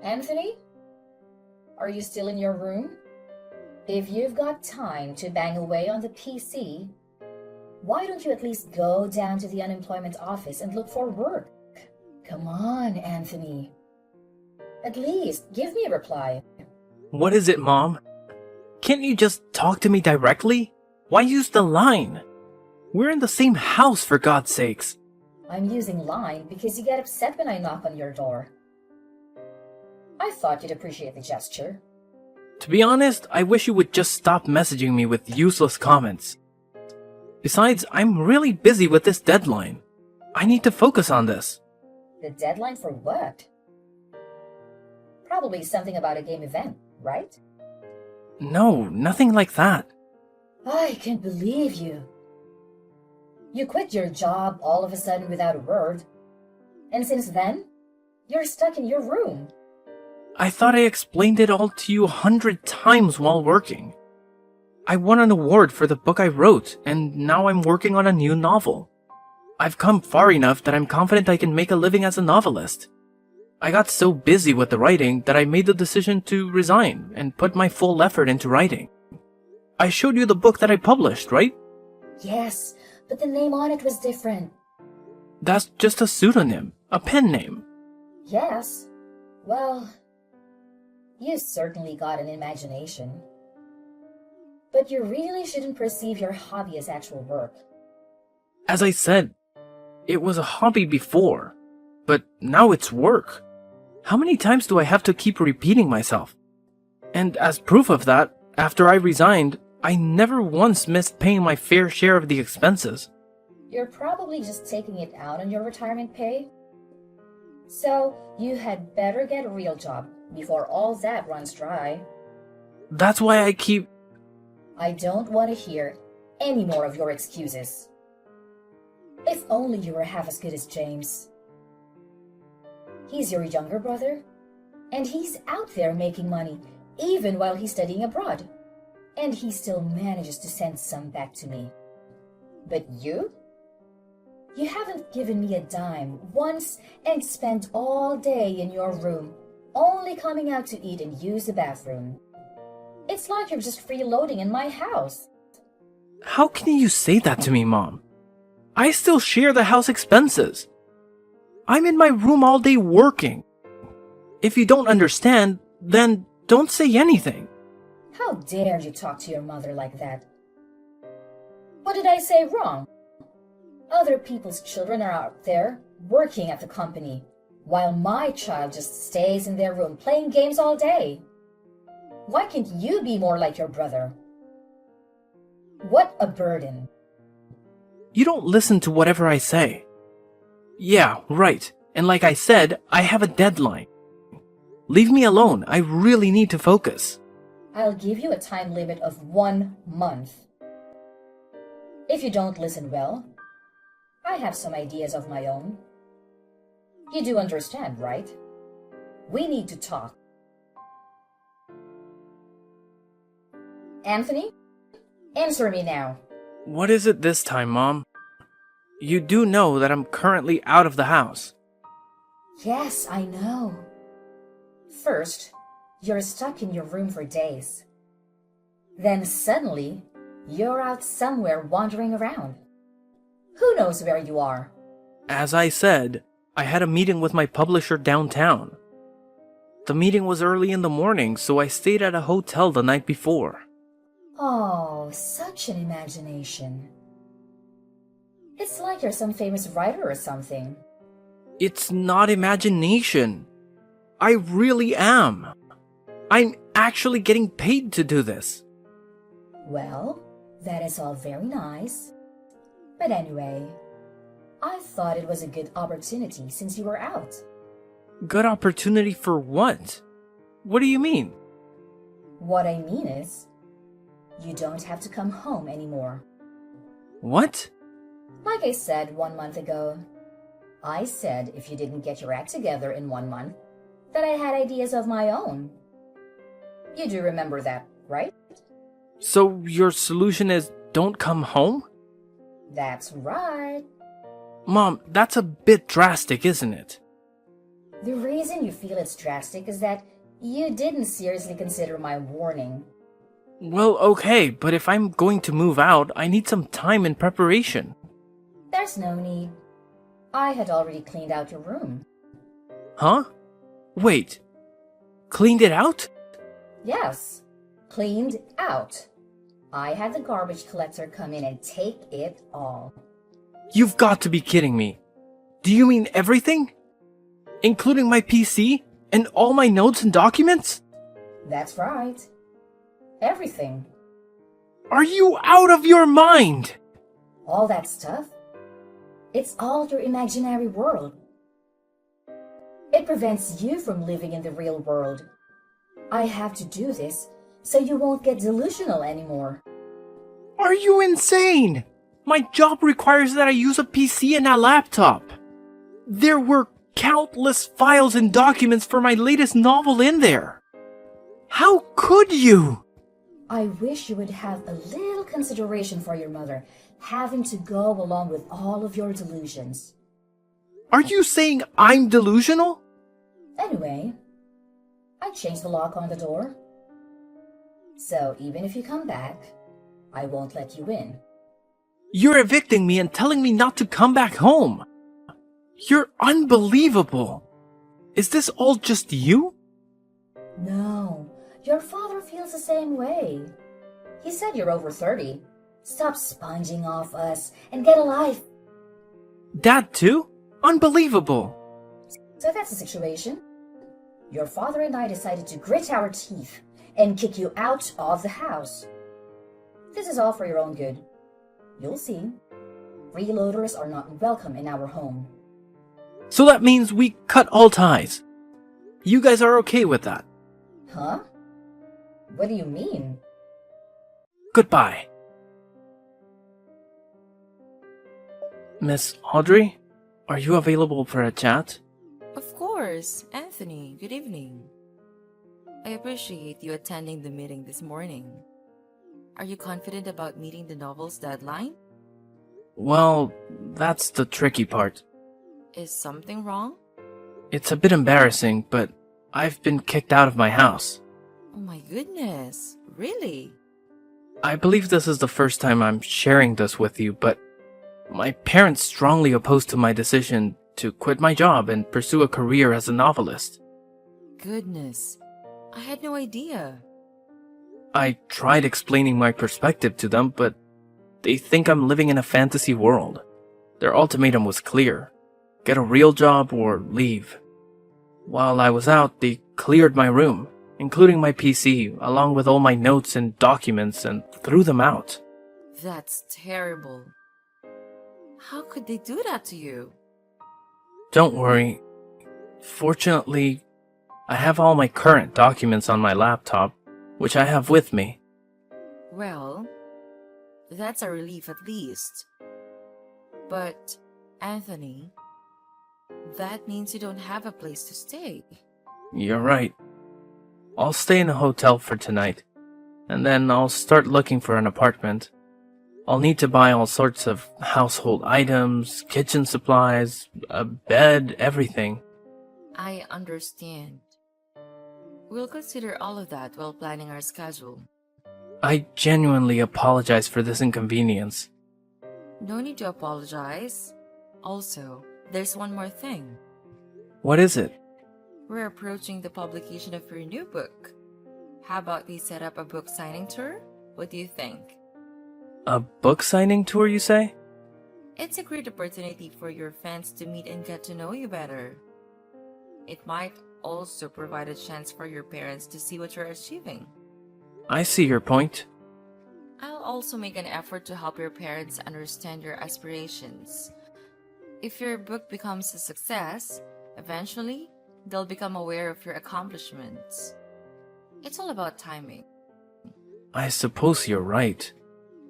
Anthony, are you still in your room? If you've got time to bang away on the PC, why don't you at least go down to the unemployment office and look for work? Come on, Anthony. At least give me a reply. What is it, Mom? Can't you just talk to me directly? Why use the line? We're in the same house, for God's sakes. I'm using line because you get upset when I knock on your door. I thought you'd appreciate the gesture. To be honest, I wish you would just stop messaging me with useless comments. Besides, I'm really busy with this deadline. I need to focus on this. The deadline for what? Probably something about a game event, right? No, nothing like that. I can't believe you. You quit your job all of a sudden without a word. And since then, you're stuck in your room. I thought I explained it all to you 100 times while working. I won an award for the book I wrote, and now I'm working on a new novel. I've come far enough that I'm confident I can make a living as a novelist. I got so busy with the writing that I made the decision to resign and put my full effort into writing. I showed you the book that I published, right? Yes, but the name on it was different. That's just a pseudonym, a pen name. Yes. Well, you certainly got an imagination. But you really shouldn't perceive your hobby as actual work. As I said, it was a hobby before, but now it's work. How many times do I have to keep repeating myself? And as proof of that, after I resigned, I never once missed paying my fair share of the expenses. You're probably just taking it out on your retirement pay. So you had better get a real job before all that runs dry. That's why I keep... I don't want to hear any more of your excuses. If only you were half as good as James. He's your younger brother, and he's out there making money, even while he's studying abroad. And he still manages to send some back to me. But you? You haven't given me a dime once and spent all day in your room, only coming out to eat and use the bathroom. It's like you're just freeloading in my house. How can you say that to me, Mom? I still share the house expenses. I'm in my room all day working. If you don't understand, then don't say anything. How dare you talk to your mother like that? What did I say wrong? Other people's children are out there working at the company, while my child just stays in their room playing games all day. Why can't you be more like your brother? What a burden. You don't listen to whatever I say. Yeah, right. And like I said, I have a deadline. Leave me alone. I really need to focus. I'll give you a time limit of 1 month. If you don't listen well, I have some ideas of my own. You do understand, right? We need to talk. Anthony, answer me now. What is it this time, Mom? You do know that I'm currently out of the house. Yes, I know. First, you're stuck in your room for days. Then suddenly, you're out somewhere wandering around. Who knows where you are? As I said, I had a meeting with my publisher downtown. The meeting was early in the morning, so I stayed at a hotel the night before. Oh, such an imagination. It's like you're some famous writer or something. It's not imagination. I really am. I'm actually getting paid to do this. Well, that is all very nice. But anyway, I thought it was a good opportunity since you were out. Good opportunity for what? What do you mean? What I mean is, you don't have to come home anymore. What? Like I said 1 month ago, I said if you didn't get your act together in 1 month, that I had ideas of my own. You do remember that, right? So your solution is don't come home? That's right. Mom, that's a bit drastic, isn't it? The reason you feel it's drastic is that you didn't seriously consider my warning. Well, okay, but if I'm going to move out, I need some time in preparation. There's no need. I had already cleaned out your room. Huh? Wait. Cleaned it out? Yes, cleaned out. I had the garbage collector come in and take it all. You've got to be kidding me. Do you mean everything? Including my PC and all my notes and documents? That's right. Everything. Are you out of your mind? All that stuff. It's all your imaginary world. It prevents you from living in the real world. I have to do this so you won't get delusional anymore. Are you insane? My job requires that I use a PC and a laptop. There were countless files and documents for my latest novel in there. How could you? I wish you would have a little consideration for your mother, having to go along with all of your delusions. Are you saying I'm delusional? Anyway, I changed the lock on the door. So even if you come back, I won't let you in. You're evicting me and telling me not to come back home. You're unbelievable. Is this all just you? No, your father feels the same way. He said you're over 30. Stop sponging off us and get a life. Dad too? Unbelievable. So that's the situation. Your father and I decided to grit our teeth and kick you out of the house. This is all for your own good. You'll see. Freeloaders are not welcome in our home. So that means we cut all ties. You guys are okay with that? Huh? What do you mean? Goodbye. Miss Audrey, are you available for a chat? Of course, Anthony, good evening. I appreciate you attending the meeting this morning. Are you confident about meeting the novel's deadline? Well, that's the tricky part. Is something wrong? It's a bit embarrassing, but I've been kicked out of my house. Oh my goodness, really? I believe this is the first time I'm sharing this with you, but my parents strongly opposed to my decision to quit my job and pursue a career as a novelist. Goodness, I had no idea. I tried explaining my perspective to them, but they think I'm living in a fantasy world. Their ultimatum was clear: get a real job or leave. While I was out, they cleared my room, including my PC, along with all my notes and documents, and threw them out. That's terrible. How could they do that to you? Don't worry. Fortunately, I have all my current documents on my laptop, which I have with me. Well, that's a relief at least. But, Anthony, that means you don't have a place to stay. You're right. I'll stay in a hotel for tonight, and then I'll start looking for an apartment. I'll need to buy all sorts of household items, kitchen supplies, a bed, everything. I understand. We'll consider all of that while planning our schedule. I genuinely apologize for this inconvenience. No need to apologize. Also, there's one more thing. What is it? We're approaching the publication of your new book. How about we set up a book signing tour? What do you think? A book signing tour, you say? It's a great opportunity for your fans to meet and get to know you better. It might also provide a chance for your parents to see what you're achieving. I see your point. I'll also make an effort to help your parents understand your aspirations. If your book becomes a success, eventually, they'll become aware of your accomplishments. It's all about timing. I suppose you're right.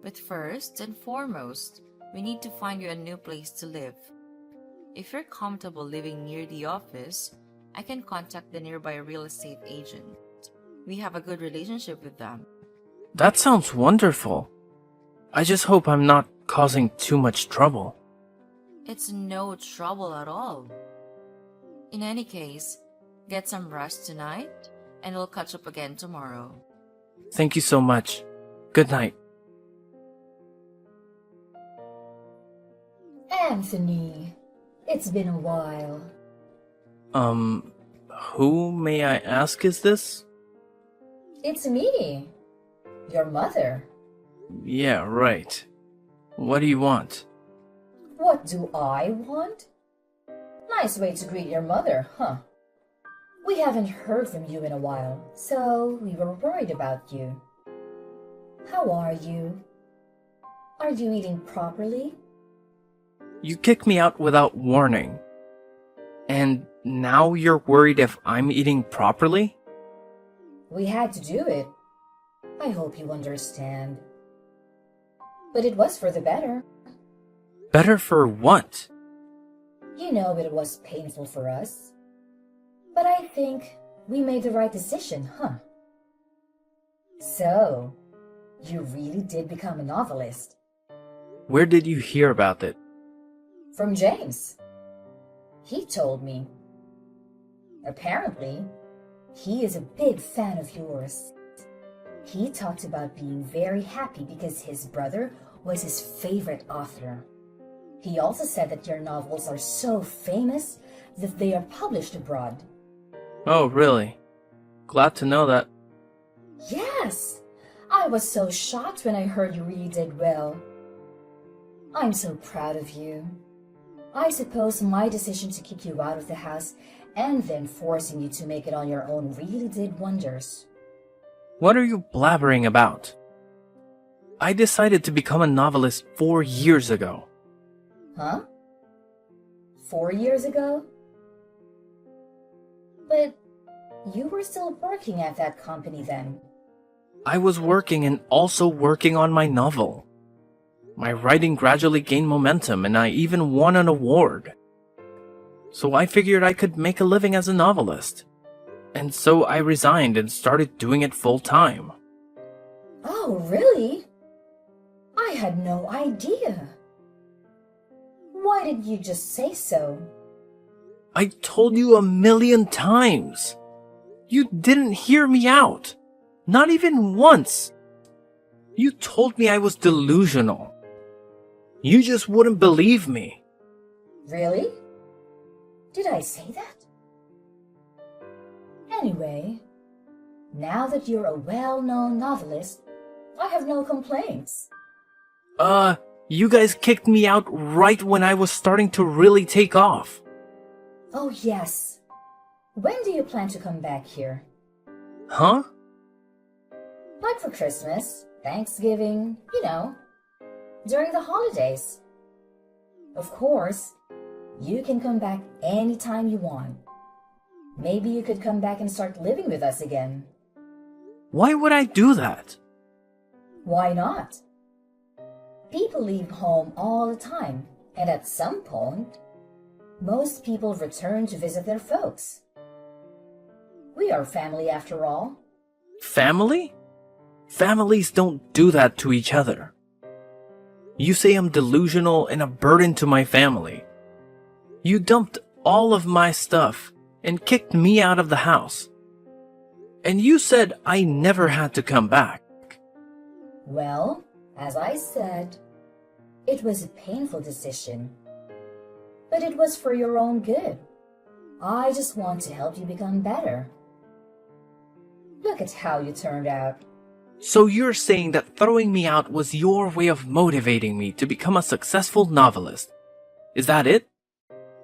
But first and foremost, we need to find you a new place to live. If you're comfortable living near the office, I can contact the nearby real estate agent. We have a good relationship with them. That sounds wonderful. I just hope I'm not causing too much trouble. It's no trouble at all. In any case, get some rest tonight, and we'll catch up again tomorrow. Thank you so much. Good night. Anthony, it's been a while. Who, may I ask, is this? It's me, your mother. Yeah, right. What do you want? What do I want? Nice way to greet your mother, huh? We haven't heard from you in a while, so we were worried about you. How are you? Are you eating properly? You kicked me out without warning. And now you're worried if I'm eating properly? We had to do it. I hope you understand. But it was for the better. Better for what? You know it was painful for us. But I think we made the right decision, huh? So, you really did become a novelist. Where did you hear about it? From James. He told me. Apparently, he is a big fan of yours. He talked about being very happy because his brother was his favorite author. He also said that your novels are so famous that they are published abroad. Oh, really? Glad to know that. Yes! I was so shocked when I heard you really did well. I'm so proud of you. I suppose my decision to kick you out of the house and then forcing you to make it on your own really did wonders. What are you blabbering about? I decided to become a novelist 4 years ago. Huh? 4 years ago? But you were still working at that company then. I was working and also working on my novel. My writing gradually gained momentum and I even won an award. So I figured I could make a living as a novelist. And so I resigned and started doing it full time. Oh, really? I had no idea. Why didn't you just say so? I told you 1,000,000 times. You didn't hear me out. Not even once. You told me I was delusional. You just wouldn't believe me. Really? Did I say that? Anyway, now that you're a well-known novelist, I have no complaints. You guys kicked me out right when I was starting to really take off. Oh, yes. When do you plan to come back here? Huh? Like for Christmas, Thanksgiving, during the holidays. Of course, you can come back anytime you want. Maybe you could come back and start living with us again. Why would I do that? Why not? People leave home all the time, and at some point, most people return to visit their folks. We are family after all. Family? Families don't do that to each other. You say I'm delusional and a burden to my family. You dumped all of my stuff and kicked me out of the house. And you said I never had to come back. Well, as I said, it was a painful decision. But it was for your own good. I just want to help you become better. Look at how you turned out. So you're saying that throwing me out was your way of motivating me to become a successful novelist. Is that it?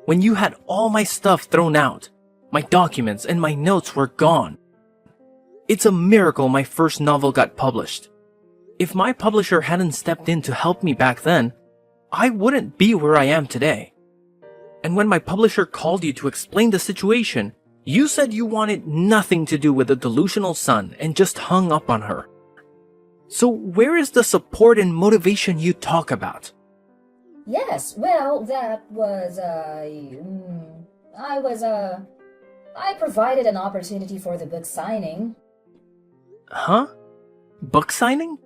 When you had all my stuff thrown out, my documents and my notes were gone. It's a miracle my first novel got published. If my publisher hadn't stepped in to help me back then, I wouldn't be where I am today. And when my publisher called you to explain the situation, you said you wanted nothing to do with the delusional son and just hung up on her. So where is the support and motivation you talk about? Yes, well, that was, I provided an opportunity for the book signing. Huh? Book signing?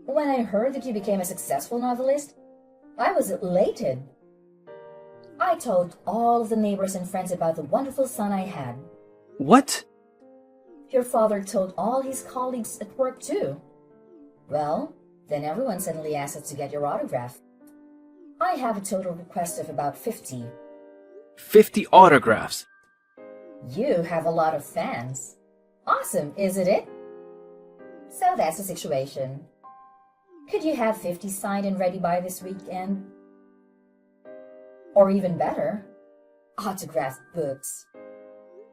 When I heard that you became a successful novelist, I was elated. I told all of the neighbors and friends about the wonderful son I had. What? Your father told all his colleagues at work too. Well, then everyone suddenly asked us to get your autograph. I have a total request of about 50. 50 autographs. You have a lot of fans. Awesome, isn't it? So that's the situation. Could you have 50 signed and ready by this weekend? Or even better, autographed books.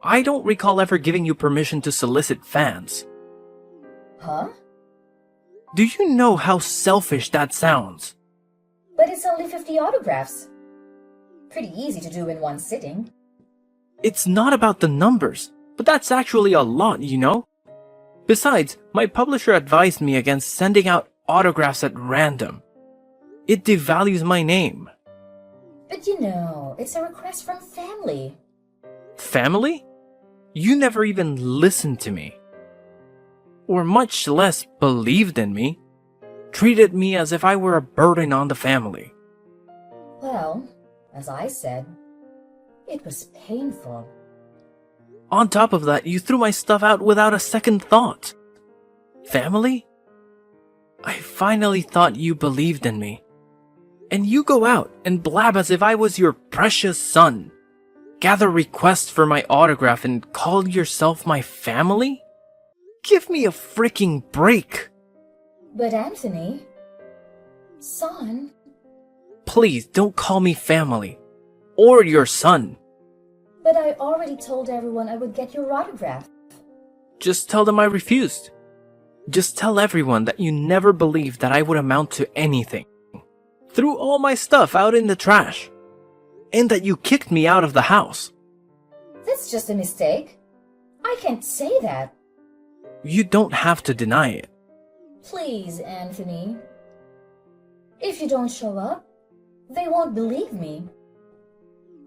I don't recall ever giving you permission to solicit fans. Huh? Do you know how selfish that sounds? But it's only 50 autographs. Pretty easy to do in one sitting. It's not about the numbers, but that's actually a lot, you know? Besides, my publisher advised me against sending out autographs at random. It devalues my name. But you know, it's a request from family. Family? You never even listened to me. Or much less believed in me. Treated me as if I were a burden on the family. Well, as I said, it was painful. On top of that, you threw my stuff out without a second thought. Family? I finally thought you believed in me. And you go out and blab as if I was your precious son. Gather requests for my autograph and call yourself my family? Give me a freaking break. But Anthony, son... Please don't call me family. Or your son. But I already told everyone I would get your autograph. Just tell them I refused. Just tell everyone that you never believed that I would amount to anything. Threw all my stuff out in the trash. And that you kicked me out of the house. That's just a mistake. I can't say that. You don't have to deny it. Please, Anthony. If you don't show up, they won't believe me.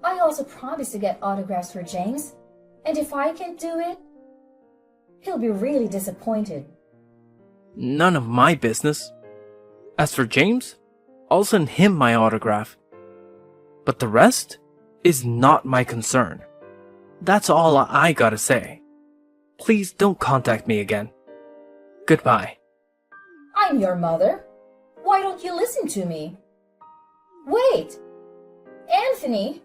I also promised to get autographs for James, and if I can't do it, he'll be really disappointed. None of my business. As for James, I'll send him my autograph. But the rest is not my concern. That's all I gotta say. Please don't contact me again. Goodbye. I'm your mother. Why don't you listen to me? Wait! Anthony!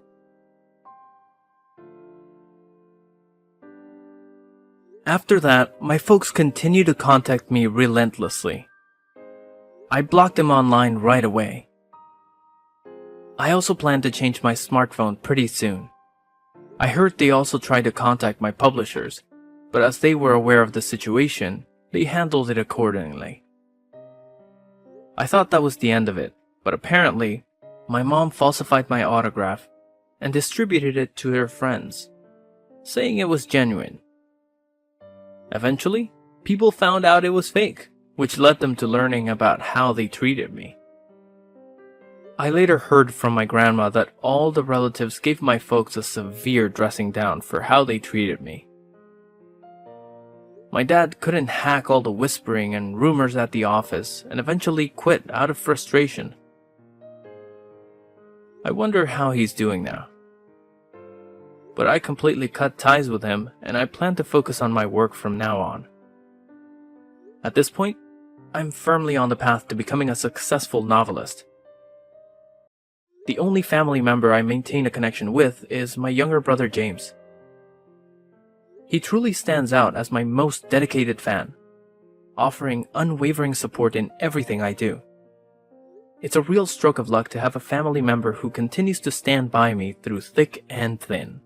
After that, my folks continued to contact me relentlessly. I blocked them online right away. I also plan to change my smartphone pretty soon. I heard they also tried to contact my publishers, but as they were aware of the situation, they handled it accordingly. I thought that was the end of it, but apparently, my mom falsified my autograph and distributed it to her friends, saying it was genuine. Eventually, people found out it was fake, which led them to learning about how they treated me. I later heard from my grandma that all the relatives gave my folks a severe dressing down for how they treated me. My dad couldn't hack all the whispering and rumors at the office and eventually quit out of frustration. I wonder how he's doing now. But I completely cut ties with him and I plan to focus on my work from now on. At this point, I'm firmly on the path to becoming a successful novelist. The only family member I maintain a connection with is my younger brother James. He truly stands out as my most dedicated fan, offering unwavering support in everything I do. It's a real stroke of luck to have a family member who continues to stand by me through thick and thin.